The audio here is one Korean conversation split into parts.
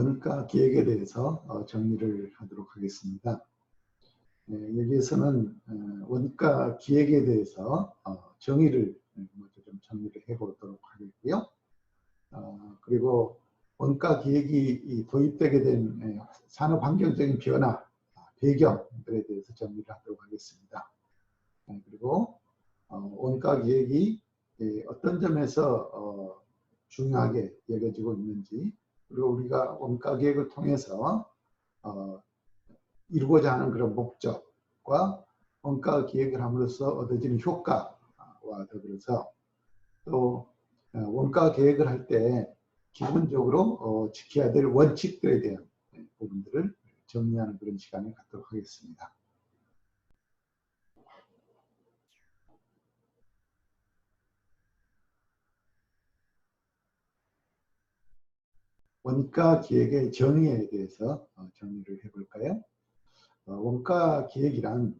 원가 기획에 대해서 정리를 하도록 하겠습니다. 여기에서는 원가 기획에 대해서 정의를 먼저 좀 정리를 해보도록 하겠고요. 그리고 원가 기획이 도입되게 된 산업 환경적인 변화, 배경들에 대해서 정리를 하도록 하겠습니다. 그리고 원가 기획이 어떤 점에서 중요하게 여겨지고 있는지, 그리고 우리가 원가 기획을 통해서 이루고자 하는 그런 목적과 원가 기획을 함으로써 얻어지는 효과와 더불어서 또 원가 계획을 할 때 기본적으로 지켜야 될 원칙들에 대한 부분들을 정리하는 그런 시간을 갖도록 하겠습니다. 원가 기획의 정의에 대해서 정리를 해볼까요? 원가 기획이란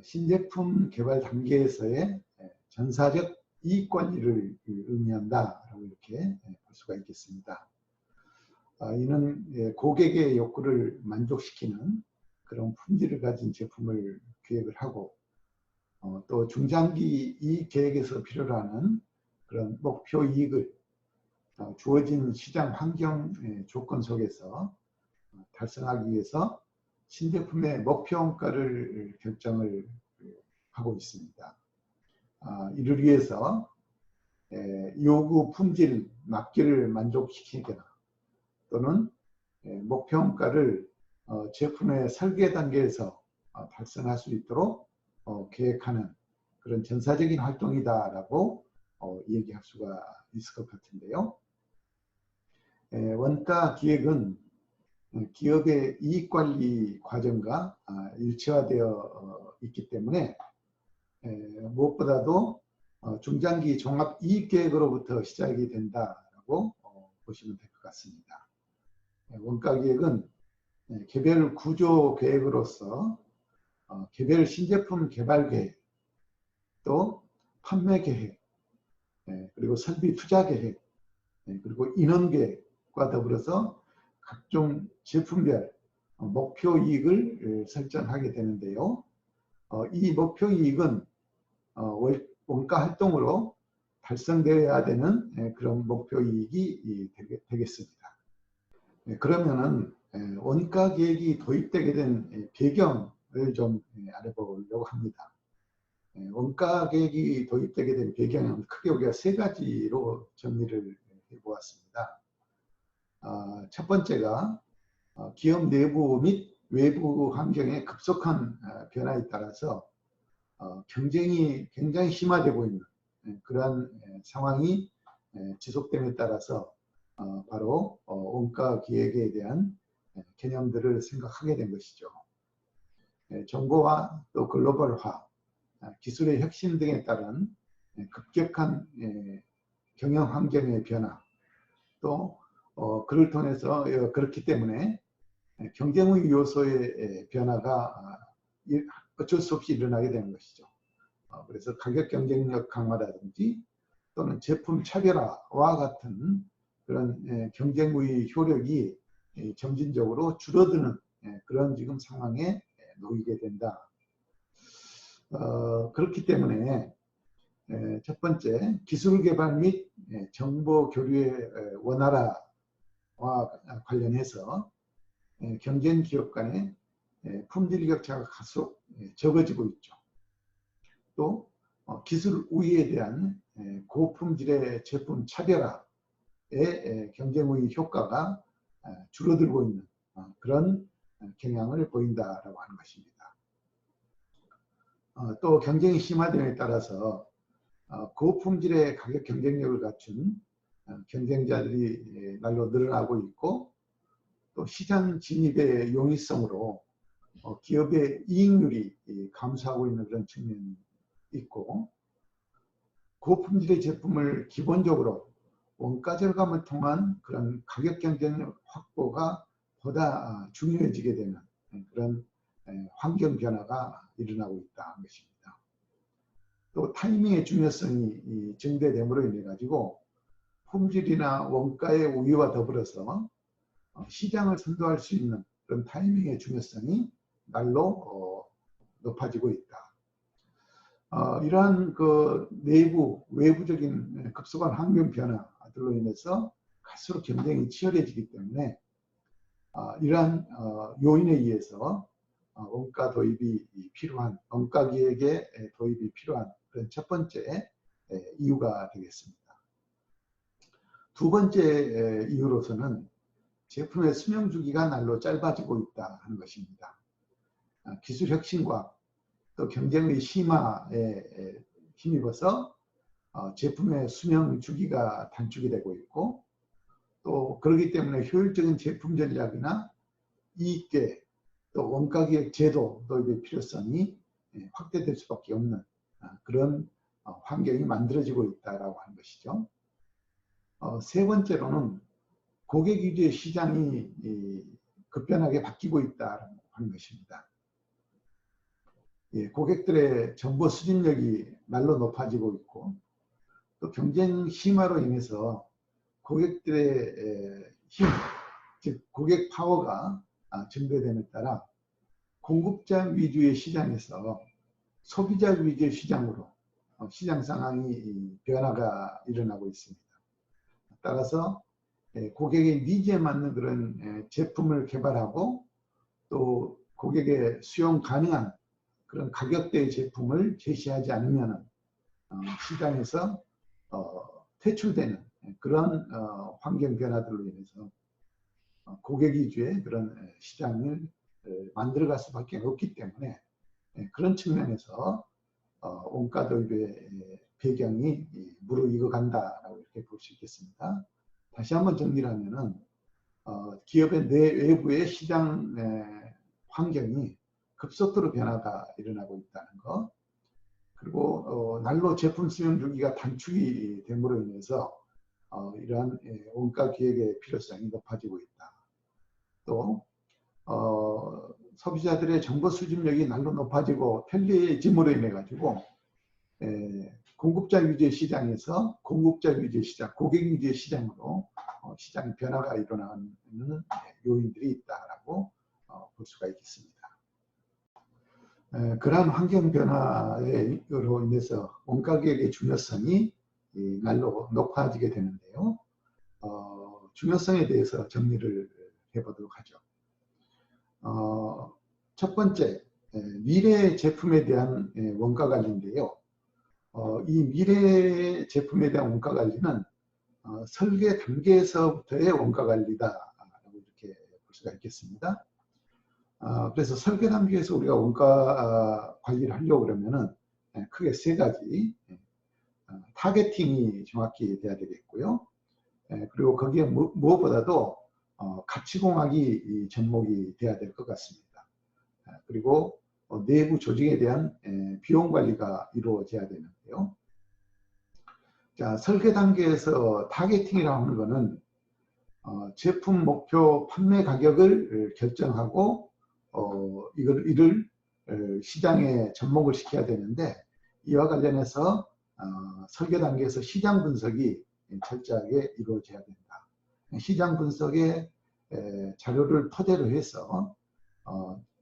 신제품 개발 단계에서의 전사적 이익 관리를 의미한다라고 이렇게 볼 수가 있겠습니다. 이는 고객의 욕구를 만족시키는 그런 품질을 가진 제품을 기획을 하고 또 중장기 이익 계획에서 필요로 하는 그런 목표 이익을 주어진 시장 환경 조건 속에서 달성하기 위해서 신제품의 목표 원가를 결정을 하고 있습니다. 이를 위해서 요구 품질 납기를 만족시키거나 또는 목표 원가를 제품의 설계 단계에서 달성할 수 있도록 계획하는 그런 전사적인 활동이다라고 얘기할 수가 있을 것 같은데요. 원가 기획은 기업의 이익관리 과정과 일체화되어 있기 때문에 무엇보다도 중장기 종합 이익계획으로부터 시작이 된다라고 보시면 될 것 같습니다. 원가 기획은 개별 구조 계획으로서 개별 신제품 개발 계획, 또 판매 계획, 그리고 설비 투자 계획, 그리고 인원 계획과 더불어서 각종 제품별 목표 이익을 설정하게 되는데요. 이 목표 이익은 원가 활동으로 달성되어야 되는 그런 목표 이익이 되겠습니다. 그러면은 원가 계획이 도입되게 된 배경을 좀 알아보려고 합니다. 원가 계획이 도입되게 된 배경은 크게 우리가 세 가지로 정리를 해보았습니다. 첫 번째가 기업 내부 및 외부 환경의 급속한 변화에 따라서 경쟁이 굉장히 심화되고 있는 그러한 상황이 지속됨에 따라서 바로 원가 기획에 대한 개념들을 생각하게 된 것이죠. 정보화 또 글로벌화, 기술의 혁신 등에 따른 급격한 경영 환경의 변화, 또 그를 통해서 그렇기 때문에 경쟁의 요소의 변화가 어쩔 수 없이 일어나게 되는 것이죠. 그래서 가격 경쟁력 강화라든지 또는 제품 차별화와 같은 그런 경쟁의 효력이 점진적으로 줄어드는 그런 지금 상황에 놓이게 된다. 그렇기 때문에 첫 번째, 기술 개발 및 정보 교류의 원활화와 관련해서 경쟁 기업 간의 품질 격차가 갈수록 적어지고 있죠. 또 기술 우위에 대한 고품질의 제품 차별화의 경쟁의 효과가 줄어들고 있는 그런 경향을 보인다라고 하는 것입니다. 또 경쟁이 심화됨에 따라서 고품질의 가격 경쟁력을 갖춘 경쟁자들이 날로 늘어나고 있고, 또 시장 진입의 용이성으로 기업의 이익률이 감소하고 있는 그런 측면이 있고, 고품질의 제품을 기본적으로 원가 절감을 통한 그런 가격 경쟁력 확보가 보다 중요해지게 되는 그런 환경 변화가 일어나고 있다는 것입니다. 또 타이밍의 중요성이 증대됨으로 인해 가지고 품질이나 원가의 우위와 더불어서 시장을 선도할 수 있는 그런 타이밍의 중요성이 날로 높아지고 있다. 이러한 그 내부, 외부적인 급속한 환경 변화들로 인해서 갈수록 경쟁이 치열해지기 때문에 이러한 요인에 의해서 원가 도입이 필요한, 원가 기획의 도입이 필요한 그런 첫 번째 이유가 되겠습니다. 두 번째 이유로서는 제품의 수명 주기가 날로 짧아지고 있다 하는 것입니다. 기술 혁신과 또 경쟁의 심화에 힘입어서 제품의 수명 주기가 단축이 되고 있고, 또 그렇기 때문에 효율적인 제품 전략이나 이익계 또 원가 기획 제도 도입의 필요성이 확대될 수밖에 없는 그런 환경이 만들어지고 있다라고 하는 것이죠. 세 번째로는 고객 위주의 시장이 급변하게 바뀌고 있다는 것입니다. 고객들의 정보 수집력이 날로 높아지고 있고, 또 경쟁 심화로 인해서 고객들의 힘, 즉 고객 파워가 증대됨에 따라 공급자 위주의 시장에서 소비자 위주의 시장으로 시장 상황이 변화가 일어나고 있습니다. 따라서 고객의 니즈에 맞는 그런 제품을 개발하고 또 고객의 수용 가능한 그런 가격대의 제품을 제시하지 않으면 시장에서 퇴출되는 그런 환경 변화들로 인해서 고객 위주의 그런 시장을 만들어갈 수밖에 없기 때문에 그런 측면에서 원가 도입의 배경이 무르익어 간다라고 이렇게 볼 수 있겠습니다. 다시 한번 정리를 하면은 기업의 내외부의 시장 환경이 급속도로 변화가 일어나고 있다는 것, 그리고 날로 제품 수용 주기가 단축이 됨으로 인해서 이러한 원가 기획의 필요성이 높아지고 있다. 또 소비자들의 정보 수집력이 날로 높아지고 편리해짐으로 인해 가지고 공급자 위주의 시장에서 공급자 위주의 시장, 고객 위주의 시장으로 시장 변화가 일어나는 요인들이 있다라고 볼 수가 있겠습니다. 그러한 환경 변화로 인해서 원가 기획의 중요성이 날로 높아지게 되는데요. 중요성에 대해서 정리를 해보도록 하죠. 첫 번째, 미래 제품에 대한 원가 관리인데요. 이 미래 제품에 대한 원가 관리는 설계 단계에서부터의 원가 관리다라고 이렇게 볼 수가 있겠습니다. 그래서 설계 단계에서 우리가 원가 관리를 하려고 그러면은 크게 세 가지, 타겟팅이 정확히 돼야 되겠고요. 그리고 거기에 무엇보다도 가치공학이 접목이 돼야 될 것 같습니다. 그리고 내부 조직에 대한 비용 관리가 이루어져야 되는데요. 자, 설계 단계에서 타겟팅이라고 하는 것은 제품 목표 판매 가격을 결정하고 이를 시장에 접목을 시켜야 되는데, 이와 관련해서 설계 단계에서 시장 분석이 철저하게 이루어져야 된다. 시장 분석의 자료를 토대로 해서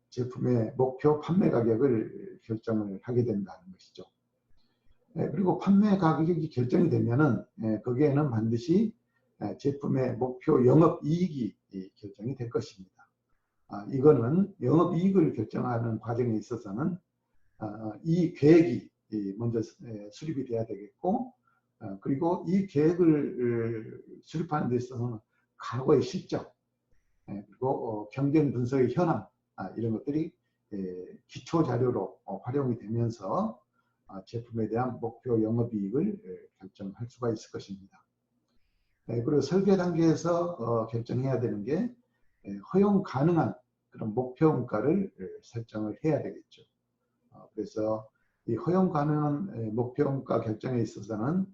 제품의 목표 판매 가격을 결정을 하게 된다는 것이죠. 그리고 판매 가격이 결정이 되면은 거기에는 반드시 제품의 목표 영업이익이 결정이 될 것입니다. 이거는 영업이익을 결정하는 과정에 있어서는 이 계획이 먼저 수립이 돼야 되겠고, 그리고 이 계획을 수립하는 데 있어서는 과거의 실적, 그리고 경쟁 분석의 현황, 이런 것들이 기초 자료로 활용이 되면서 제품에 대한 목표 영업이익을 결정할 수가 있을 것입니다. 그리고 설계 단계에서 결정해야 되는 게 허용 가능한 그런 목표 원가를 설정을 해야 되겠죠. 그래서 이 허용 가능한 목표 원가 결정에 있어서는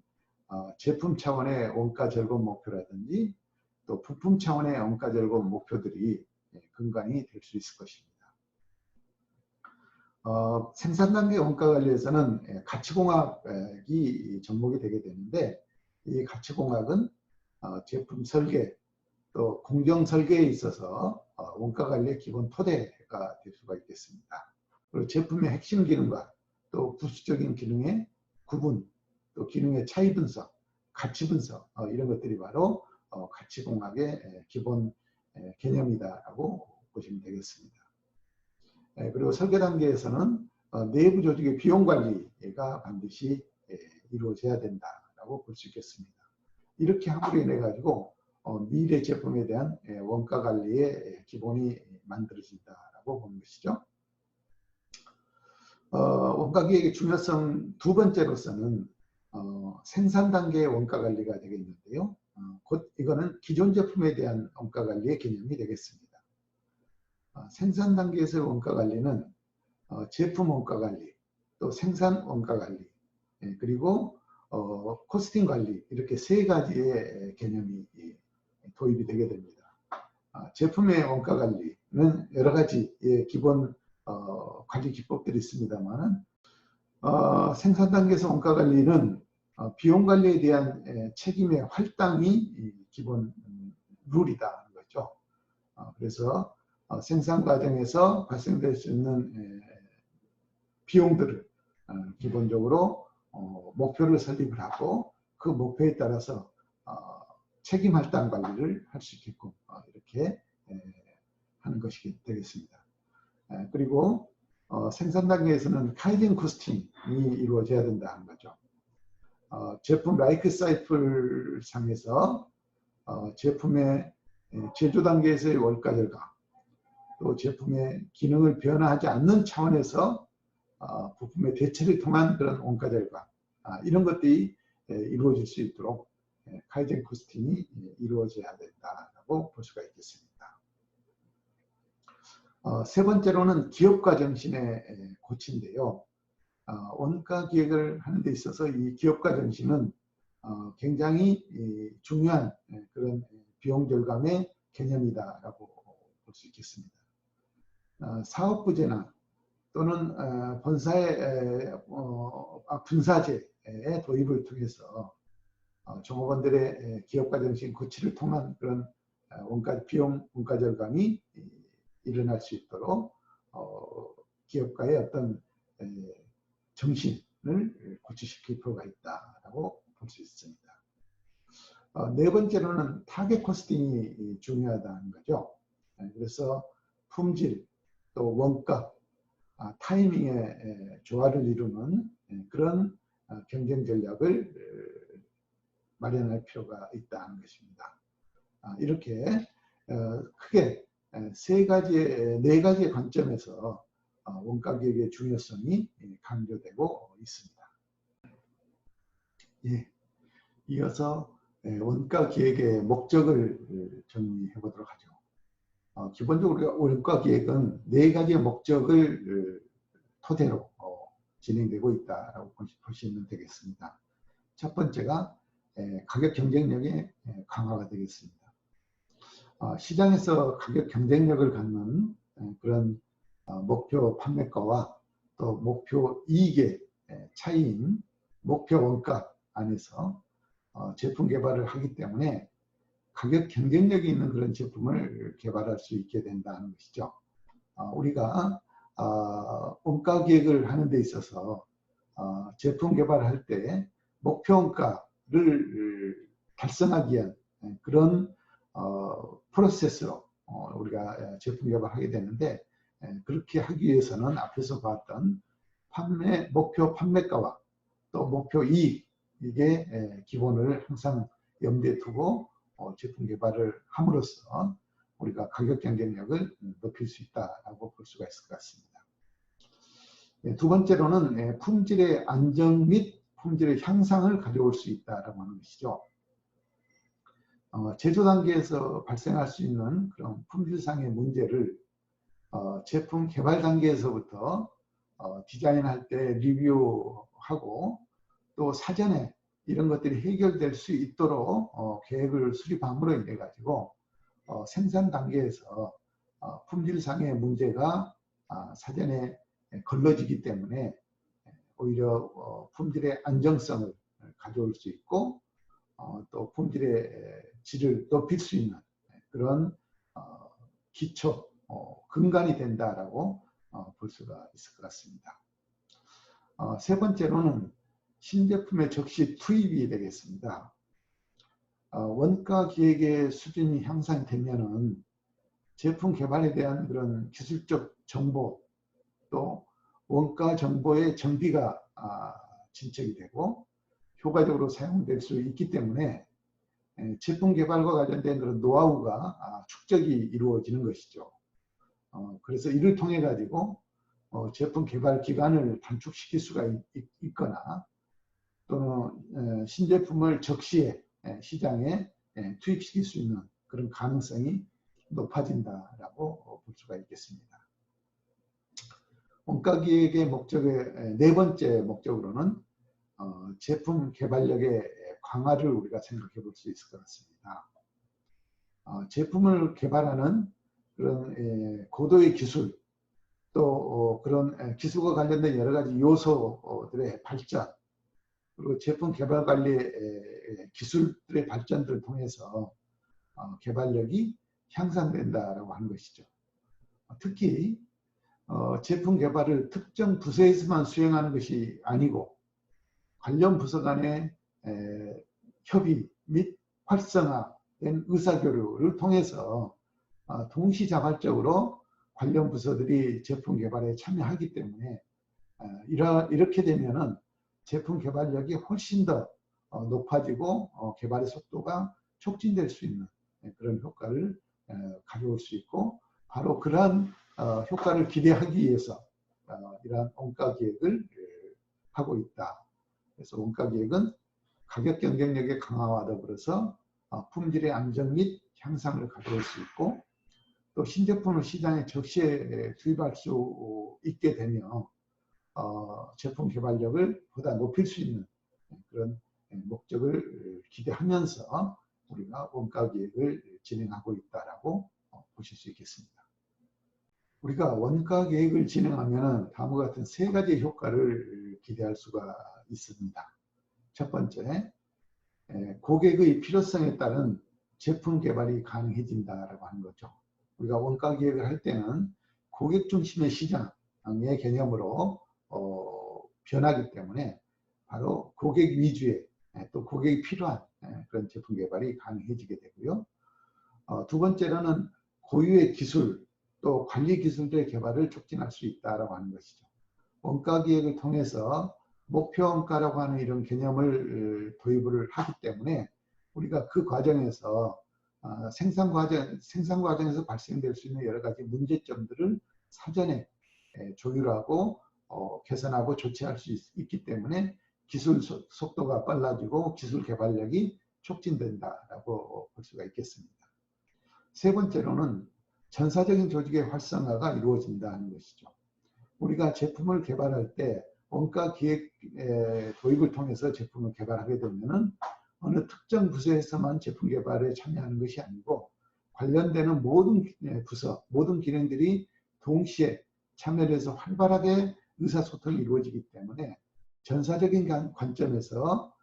제품 차원의 원가 절감 목표라든지 또 부품 차원의 원가 절감 목표들이 근간이 될 수 있을 것입니다. 생산 단계 원가 관리에서는 가치공학이 접목이 되게 되는데, 이 가치공학은 제품 설계 또 공정 설계에 있어서 원가 관리의 기본 토대가 될 수가 있겠습니다. 그리고 제품의 핵심 기능과 또 부수적인 기능의 구분, 또 기능의 차이 분석, 가치 분석, 이런 것들이 바로 가치공학의 기본 개념이다라고 보시면 되겠습니다. 그리고 설계 단계에서는 내부 조직의 비용 관리가 반드시 이루어져야 된다라고 볼 수 있겠습니다. 이렇게 함으로 인해 가지고 미래 제품에 대한 원가 관리의 기본이 만들어진다라고 보는 것이죠. 원가 기획의 중요성 두 번째로서는 생산 단계의 원가 관리가 되겠는데요. 곧 이거는 기존 제품에 대한 원가 관리의 개념이 되겠습니다. 생산 단계에서의 원가 관리는 제품 원가 관리, 또 생산 원가 관리, 그리고 코스팅 관리, 이렇게 세 가지의 개념이 도입이 되게 됩니다. 제품의 원가 관리는 여러 가지의 기본 관리 기법들이 있습니다만, 생산 단계에서 원가 관리는 비용 관리에 대한 책임의 할당이 기본 룰이다 거죠. 그래서 생산 과정에서 발생될 수 있는 비용들을 기본적으로 목표를 설립을 하고 그 목표에 따라서 책임 할당 관리를 할 수 있게끔 이렇게 하는 것이 되겠습니다. 그리고 생산 단계에서는 카이젠 코스팅이 이루어져야 된다는 거죠. 제품 라이프 사이클 상에서 제품의 제조 단계에서의 원가 절감, 또 제품의 기능을 변화하지 않는 차원에서 부품의 대체를 통한 그런 원가 절감, 이런 것들이 이루어질 수 있도록 카이젠 코스팅이 이루어져야 된다고 볼 수가 있겠습니다. 세 번째로는 기업가 정신의 고치인데요. 원가 기획을 하는 데 있어서 이 기업가 정신은 굉장히 중요한 그런 비용 절감의 개념이다라고 볼 수 있겠습니다. 사업 부재나 또는 본사의 분사제의 도입을 통해서 종업원들의 기업가 정신 고치를 통한 그런 비용 원가 절감이 일어날 수 있도록 기업가의 어떤 정신을 고치시킬 필요가 있다라고 볼 수 있습니다. 네 번째로는 타겟 코스팅이 중요하다는 거죠. 그래서 품질, 또 원가, 타이밍의 조화를 이루는 그런 경쟁 전략을 마련할 필요가 있다는 것입니다. 이렇게 크게 네 가지의 관점에서 원가 기획의 중요성이 강조되고 있습니다. 예, 이어서 원가 기획의 목적을 정리해 보도록 하죠. 기본적으로 원가 기획은 네 가지의 목적을 토대로 진행되고 있다고 보시면 되겠습니다. 첫 번째가 가격 경쟁력의 강화가 되겠습니다. 시장에서 가격 경쟁력을 갖는 그런 목표 판매가와 또 목표 이익의 차이인 목표 원가 안에서 제품 개발을 하기 때문에 가격 경쟁력이 있는 그런 제품을 개발할 수 있게 된다는 것이죠. 우리가 원가 기획을 하는 데 있어서 제품 개발할 때 목표 원가를 달성하기 위한 그런 프로세스로 우리가 제품 개발하게 되는데, 그렇게 하기 위해서는 앞에서 봤던 목표 판매가와 또 목표 이익, 이게 기본을 항상 염두에 두고 제품 개발을 함으로써 우리가 가격 경쟁력을 높일 수 있다고 볼 수가 있을 것 같습니다. 두 번째로는 품질의 안정 및 품질의 향상을 가져올 수 있다고 하는 것이죠. 제조 단계에서 발생할 수 있는 그런 품질상의 문제를 제품 개발 단계에서부터 디자인할 때 리뷰하고 또 사전에 이런 것들이 해결될 수 있도록 계획을 수립함으로 인해 가지고 생산 단계에서 품질상의 문제가 사전에 걸러지기 때문에 오히려 품질의 안정성을 가져올 수 있고 또 품질의 질을 높일 수 있는 그런 기초, 근간이 된다라고 볼 수가 있을 것 같습니다. 세 번째로는 신제품의 적시 투입이 되겠습니다. 원가 기획의 수준이 향상이 되면은 제품 개발에 대한 그런 기술적 정보 또 원가 정보의 정비가 진척이 되고 효과적으로 사용될 수 있기 때문에 제품 개발과 관련된 그런 노하우가 축적이 이루어지는 것이죠. 그래서 이를 통해 가지고 제품 개발 기간을 단축시킬 수가 있거나 또는 신제품을 적시에 시장에 투입시킬 수 있는 그런 가능성이 높아진다라고 볼 수가 있겠습니다. 원가기획의 목적의 네 번째 목적으로는 제품 개발력의 강화를 우리가 생각해 볼 수 있을 것 같습니다. 제품을 개발하는 그런 고도의 기술 또 그런 기술과 관련된 여러 가지 요소들의 발전 그리고 제품 개발 관리의 기술들의 발전들을 통해서 개발력이 향상된다라고 하는 것이죠. 특히 제품 개발을 특정 부서에서만 수행하는 것이 아니고 관련 부서 간의 협의 및 활성화된 의사교류를 통해서 동시자발적으로 관련 부서들이 제품 개발에 참여하기 때문에 이렇게 되면은 제품 개발력이 훨씬 더 높아지고 개발의 속도가 촉진될 수 있는 그런 효과를 가져올 수 있고 바로 그러한 효과를 기대하기 위해서 이러한 원가 기획을 하고 있다. 그래서 원가 기획은 가격 경쟁력의 강화와 더불어서 품질의 안정 및 향상을 가져올 수 있고 또 신제품을 시장에 적시에 투입할 수 있게 되며 제품 개발력을 보다 높일 수 있는 그런 목적을 기대하면서 우리가 원가 기획을 진행하고 있다라고 보실 수 있겠습니다. 우리가 원가 계획을 진행하면 다음과 같은 세 가지 효과를 기대할 수가 있습니다. 첫 번째, 고객의 필요성에 따른 제품 개발이 가능해진다라고 하는 거죠. 우리가 원가 계획을 할 때는 고객 중심의 시장의 개념으로 변하기 때문에 바로 고객 위주의 또 고객이 필요한 그런 제품 개발이 가능해지게 되고요. 두 번째로는 고유의 기술 또 관리 기술들의 개발을 촉진할 수 있다라고 하는 것이죠. 원가 기획을 통해서 목표 원가라고 하는 이런 개념을 도입을 하기 때문에 우리가 그 과정에서 생산 과정에서 발생될 수 있는 여러 가지 문제점들을 사전에 조율하고 개선하고 조치할 수 있기 때문에 기술 속도가 빨라지고 기술 개발력이 촉진된다라고 볼 수가 있겠습니다. 세 번째로는 전사적인 조직의 활성화가 이루어진다는 것이죠. 우리가 제품을 개발할 때 원가 기획 도입을 통해서 제품을 개발하게 되면은 어느 특정 부서에서만 제품 개발에 참여하는 것이 아니고 관련되는 모든 부서, 모든 기능들이 동시에 참여를 해서 활발하게 의사소통이 이루어지기 때문에 전사적인 관점에서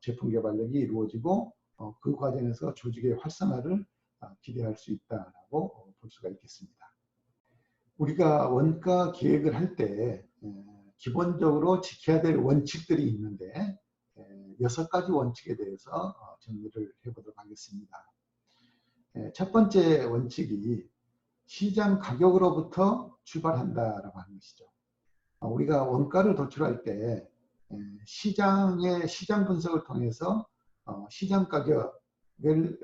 제품 개발력이 이루어지고 그 과정에서 조직의 활성화를 기대할 수 있다고 볼 수가 있겠습니다. 우리가 원가 기획을 할 때 기본적으로 지켜야 될 원칙들이 있는데 6가지 원칙에 대해서 정리를 해보도록 하겠습니다. 첫 번째 원칙이 시장 가격으로부터 출발한다라고 하는 것이죠. 우리가 원가를 도출할 때 시장의 시장 분석을 통해서 시장 가격을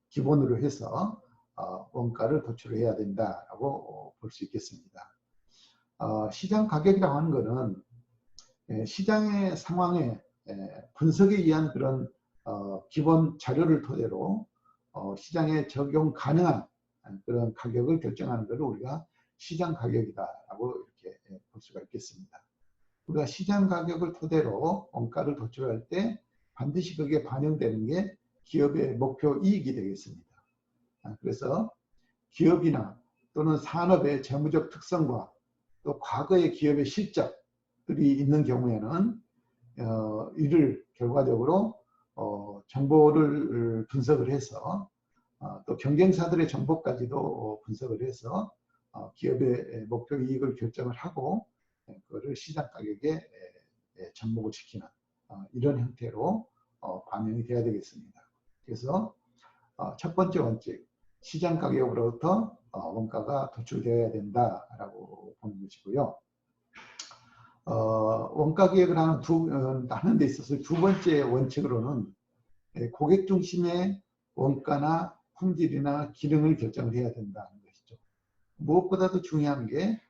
기본으로 해서 원가를 도출해야 된다라고 볼 수 있겠습니다. 시장 가격이라고 하는 것은 시장의 상황에 분석에 의한 그런 기본 자료를 토대로 시장에 적용 가능한 그런 가격을 결정하는 것을 우리가 시장 가격이다라고 이렇게 볼 수가 있겠습니다. 우리가 시장 가격을 토대로 원가를 도출할 때 반드시 그게 반영되는 게 기업의 목표 이익이 되겠습니다. 그래서 기업이나 또는 산업의 재무적 특성과 또 과거의 기업의 실적들이 있는 경우에는 이를 결과적으로 정보를 분석을 해서 또 경쟁사들의 정보까지도 분석을 해서 기업의 목표 이익을 결정을 하고 그거를 시장 가격에 접목을 시키는 이런 형태로 반영이 돼야 되겠습니다. 그래서 첫 번째 원칙, 시장 가격으로부터 원가가 도출되어야 된다라고 보는 것이고요. 원가 기획을 하는 데 있어서 두 번째 원칙으로는 고객 중심의 원가나 품질이나 기능을 결정을 해야 된다는 것이죠. 무엇보다도 중요한 게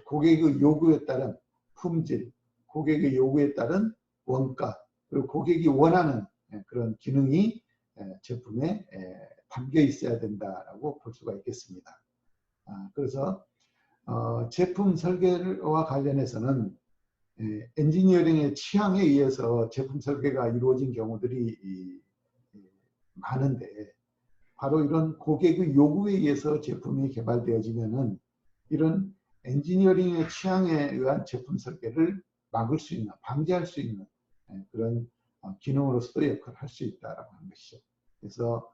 고객의 요구에 따른 품질, 고객의 요구에 따른 원가, 그리고 고객이 원하는 그런 기능이 제품에 담겨 있어야 된다라고 볼 수가 있겠습니다. 그래서 제품 설계와 관련해서는 엔지니어링의 취향에 의해서 제품 설계가 이루어진 경우들이 많은데 바로 이런 고객의 요구에 의해서 제품이 개발되어지면은 이런 엔지니어링의 취향에 의한 제품 설계를 막을 수 있는, 방지할 수 있는 그런 기능으로서도 역할을 할 수 있다라고 하는 것이죠. 그래서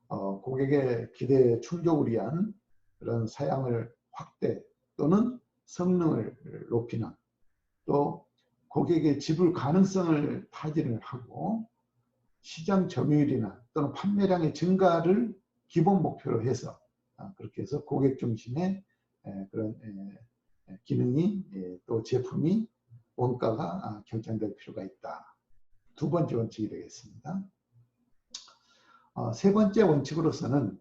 고객의 기대에 충족을 위한 그런 사양을 확대 또는 성능을 높이는, 또 고객의 지불 가능성을 타진을 하고 시장 점유율이나 또는 판매량의 증가를 기본 목표로 해서 그렇게 해서 고객 중심의 그런 기능이 또 제품이 원가가 결정될 필요가 있다. 두 번째 원칙이 되겠습니다. 세 번째 원칙으로서는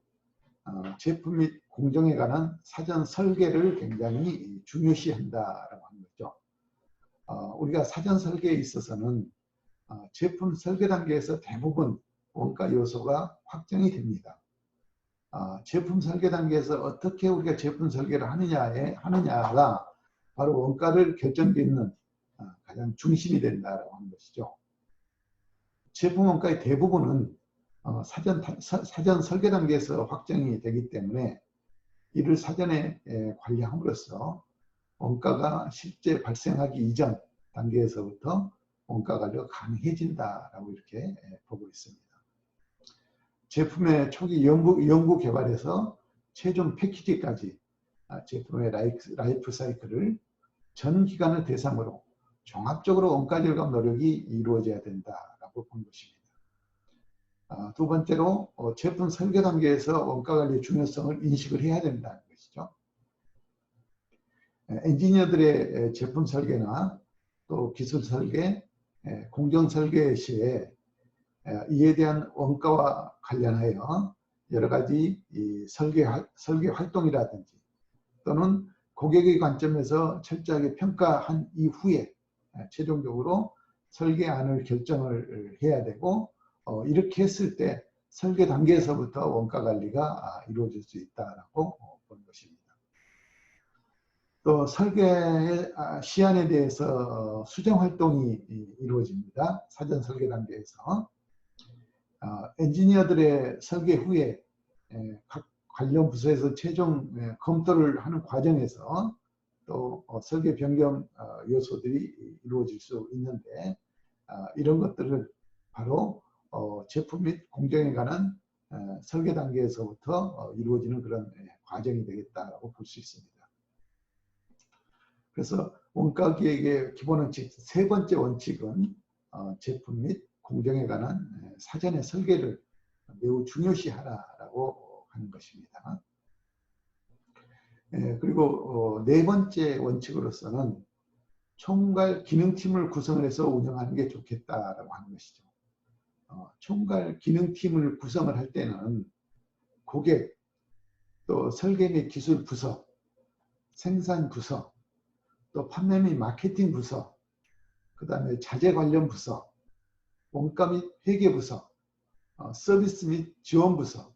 제품 및 공정에 관한 사전 설계를 굉장히 중요시한다라고 하는 거죠. 우리가 사전 설계에 있어서는 제품 설계 단계에서 대부분 원가 요소가 확정이 됩니다. 제품 설계 단계에서 어떻게 우리가 제품 설계를 하느냐가 바로 원가를 결정짓는 가장 중심이 된다라고 하는 것이죠. 제품 원가의 대부분은 사전 설계 단계에서 확정이 되기 때문에 이를 사전에 관리함으로써 원가가 실제 발생하기 이전 단계에서부터 원가 관리가 가능해진다라고 이렇게 보고 있습니다. 제품의 초기 연구 개발에서 최종 패키지까지 제품의 라이프 사이클을 전 기간을 대상으로 종합적으로 원가 절감 노력이 이루어져야 된다라고 본 것입니다. 두 번째로 제품 설계 단계에서 원가 관리의 중요성을 인식을 해야 된다는 것이죠. 엔지니어들의 제품 설계나 또 기술 설계, 공정 설계 시에 이에 대한 원가와 관련하여 여러 가지 설계 활동이라든지 또는 고객의 관점에서 철저하게 평가한 이후에 최종적으로 설계안을 결정을 해야 되고 이렇게 했을 때 설계 단계에서부터 원가 관리가 이루어질 수 있다라고 본 것입니다. 또 설계 시안에 대해서 수정 활동이 이루어집니다. 사전 설계 단계에서 엔지니어들의 설계 후에 각 관련 부서에서 최종 검토를 하는 과정에서 또 설계 변경 요소들이 이루어질 수 있는데 이런 것들을 바로 제품 및 공정에 관한 설계 단계에서부터 이루어지는 그런 과정이 되겠다라고 볼 수 있습니다. 그래서 원가 기획의 기본 원칙 세 번째 원칙은 제품 및 공정에 관한 사전의 설계를 매우 중요시하라라고 하는 것입니다. 그리고 네 번째 원칙으로서는 총괄 기능팀을 구성을 해서 운영하는 게 좋겠다라고 하는 것이죠. 총괄 기능팀을 구성을 할 때는 고객, 또 설계 및 기술 부서, 생산 부서, 또 판매 및 마케팅 부서, 그 다음에 자재 관련 부서, 원가 및 회계 부서, 서비스 및 지원 부서,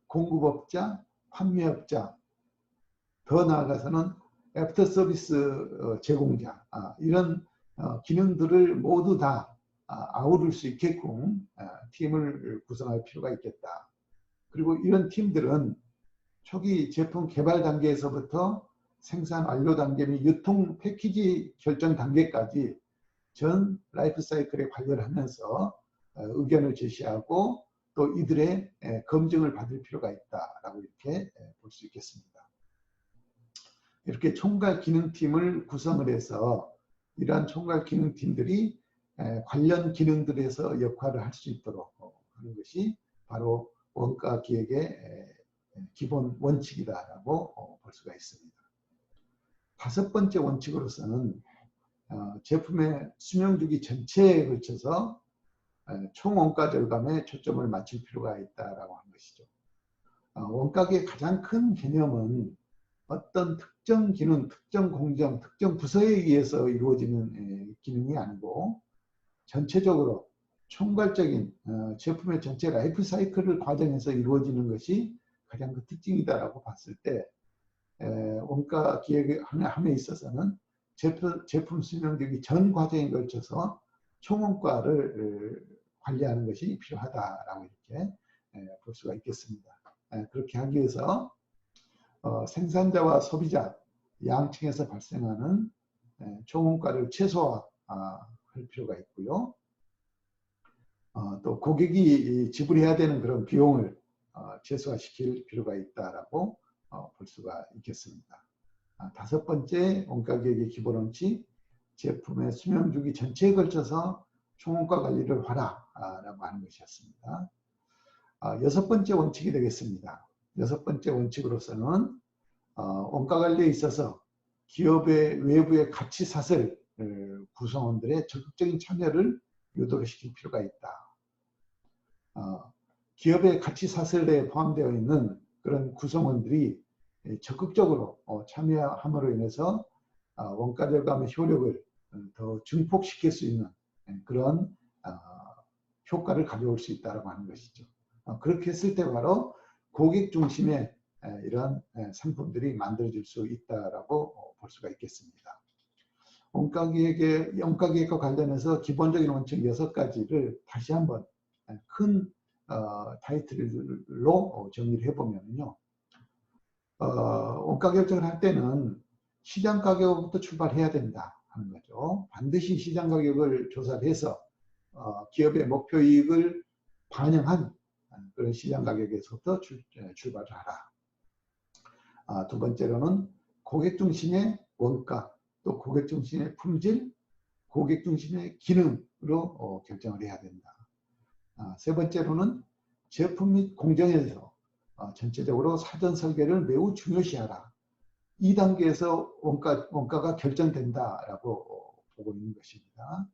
공급업자, 판매업자, 더 나아가서는 애프터 서비스 제공자, 이런 기능들을 모두 다 아우를 수 있게끔 팀을 구성할 필요가 있겠다. 그리고 이런 팀들은 초기 제품 개발 단계에서부터 생산 완료 단계 및 유통 패키지 결정 단계까지 전 라이프 사이클에 관여를 하면서 의견을 제시하고 또 이들의 검증을 받을 필요가 있다라고 이렇게 볼 수 있겠습니다. 이렇게 총괄 기능팀을 구성을 해서 이러한 총괄 기능팀들이 관련 기능들에서 역할을 할 수 있도록 하는 것이 바로 원가 기획의 기본 원칙이다라고 볼 수가 있습니다. 다섯 번째 원칙으로서는 제품의 수명주기 전체에 걸쳐서 총원가 절감에 초점을 맞출 필요가 있다라고 하는 것이죠. 원가계의 가장 큰 개념은 어떤 특정 기능, 특정 공정, 특정 부서에 의해서 이루어지는 기능이 아니고 전체적으로 총괄적인 제품의 전체 라이프 사이클을 과정에서 이루어지는 것이 가장 그 특징이다라고 봤을 때 원가 기획함에 있어서는 제품 수명되기 전 과정에 걸쳐서 총원가를 관리하는 것이 필요하다라고 이렇게 볼 수가 있겠습니다. 그렇게 하기 위해서 생산자와 소비자 양층에서 발생하는 총원가를 최소화할 필요가 있고요. 또 고객이 지불해야 되는 그런 비용을 최소화시킬 필요가 있다라고 볼 수가 있겠습니다. 다섯 번째 원가계획의 기본 원칙, 제품의 수명주기 전체에 걸쳐서 총원가 관리를 하라라고 하는 것이었습니다. 여섯 번째 원칙이 되겠습니다. 여섯 번째 원칙으로서는 원가 관리에 있어서 기업의 외부의 가치 사슬 구성원들의 적극적인 참여를 유도를 시킬 필요가 있다. 기업의 가치 사슬에 포함되어 있는 그런 구성원들이 적극적으로 참여함으로 인해서 원가 절감의 효력을 더 증폭시킬 수 있는 그런 효과를 가져올 수 있다고 하는 것이죠. 그렇게 했을 때 바로 고객 중심의 이런 상품들이 만들어질 수 있다라고 볼 수가 있겠습니다. 원가계획과 관련해서 기본적인 원칙 6가지를 다시 한번 큰 타이틀로 정리를 해보면요. 원가 결정을 할 때는 시장 가격부터 출발해야 된다 하는 거죠. 반드시 시장 가격을 조사를 해서 기업의 목표 이익을 반영한 그런 시장 가격에서부터 출발을 하라. 두 번째로는 고객 중심의 원가, 또 고객 중심의 품질, 고객 중심의 기능으로 결정을 해야 된다. 세 번째로는 제품 및 공정에서 전체적으로 사전 설계를 매우 중요시하라. 이 단계에서 원가가 결정된다라고 보고 있는 것입니다.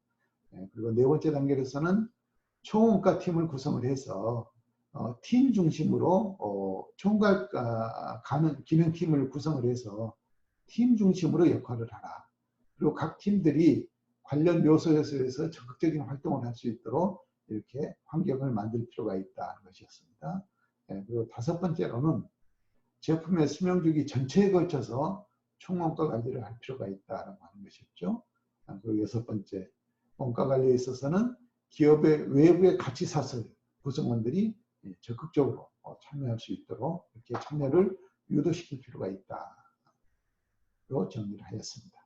그리고 네 번째 단계로서는 총원가 팀을 구성을 해서 팀 중심으로 총괄 기능팀을 구성을 해서 팀 중심으로 역할을 하라. 그리고 각 팀들이 관련 요소에서 적극적인 활동을 할 수 있도록 이렇게 환경을 만들 필요가 있다는 것이었습니다. 그리고 다섯 번째로는 제품의 수명주기 전체에 걸쳐서 총원가 관리를 할 필요가 있다고 하는 것이었죠. 그리고 여섯 번째, 원가 관리에 있어서는 기업의 외부의 가치 사슬 구성원들이 적극적으로 참여할 수 있도록 이렇게 참여를 유도시킬 필요가 있다로 정리를 하였습니다.